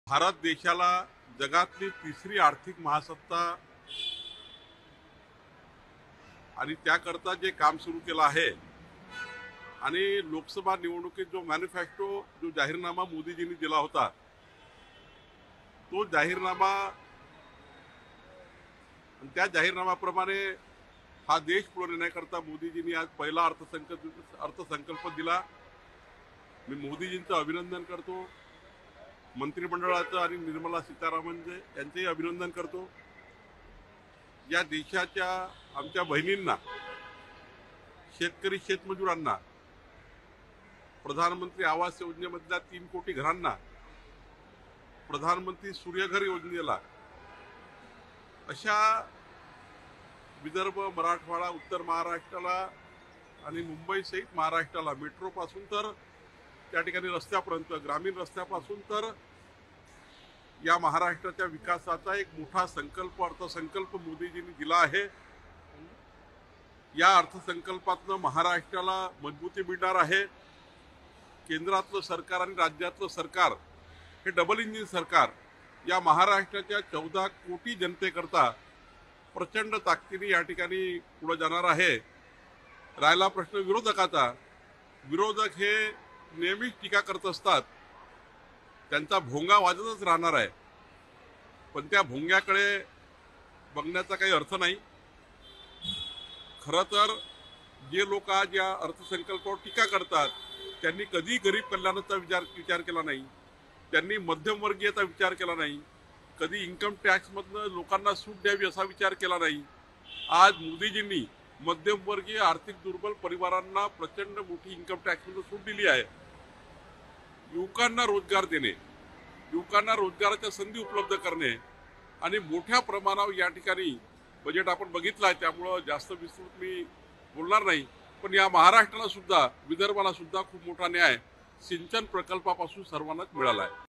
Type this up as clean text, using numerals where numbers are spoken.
भारत देशाला जगातली तिसरी आर्थिक महासत्ता आणि त्याकरता जे काम सुरू केलं आहे आणि लोकसभा निवडणुकीत जो मॅनिफेस्टो जो जाहीरनामा मोदीजींनी दिला होता तो जाहीरनामा त्या जाहीरनाम्याप्रमाणे हा देश पुढे नेण्याकरता मोदीजींनी आज पहिला अर्थसंकल्प दिला। मी मोदीजींचं अभिनंदन करतो, मंत्रिमंडळाचं आणि निर्मला सीतारामन यांचेही अभिनंदन करतो। या देशाच्या आमच्या बहिणींना, शेतकरी शेतमजुरांना, प्रधानमंत्री आवास योजनेमधल्या 3 कोटी घरांना, प्रधानमंत्री सूर्यघर योजनेला, अशा विदर्भ, मराठवाडा, उत्तर महाराष्ट्राला आणि मुंबई सहित महाराष्ट्राला मेट्रो पासून तर त्या ठिकाणी रस्त्यापर्यंत, ग्रामीण रस्त्यापासून तर या महाराष्ट्राच्या विकासाचा एक मोठा संकल्प, अर्थसंकल्प मोदीजींनी दिला आहे। या अर्थसंकल्पातनं महाराष्ट्राला मजबूती मिळणार आहे। केंद्रातलं सरकार आणि राज्यातलं सरकार हे डबल इंजिन सरकार या महाराष्ट्राच्या 14 कोटी जनतेकरता प्रचंड ताकदीने या ठिकाणी पुढे जाणार आहे। राहिला प्रश्न विरोधकाचा, विरोधक हे नेहमीच टीका करत असतात, त्यांचा भोंगा वाजतच राहणार आहे, पण त्या भोंग्याकडे बघण्याचा काही अर्थ नाही। खरं तर जे लोक आज या अर्थसंकल्पावर टीका करतात त्यांनी कधी गरीब कल्याणाचा विचार केला नाही, त्यांनी मध्यमवर्गीयचा विचार केला नाही, कधी इन्कम टॅक्समधनं लोकांना सूट द्यावी असा विचार केला नाही। आज मोदीजींनी मध्यमवर्गीय आर्थिक दुर्बल परिवारांना प्रचंड मोठी इन्कम टॅक्समधून सूट दिली आहे। युवकांना रोजगार देणे, युवकांना रोजगाराच्या संधी उपलब्ध करणे आणि मोठ्या प्रमाणावर या ठिकाणी बजेट आपण बघितलं आहे, त्यामुळं जास्त विस्तृत मी बोलणार नाही। पण या महाराष्ट्राला सुद्धा, विदर्भाला सुद्धा खूप मोठा न्याय सिंचन प्रकल्पापासून सर्वांनाच मिळाला आहे।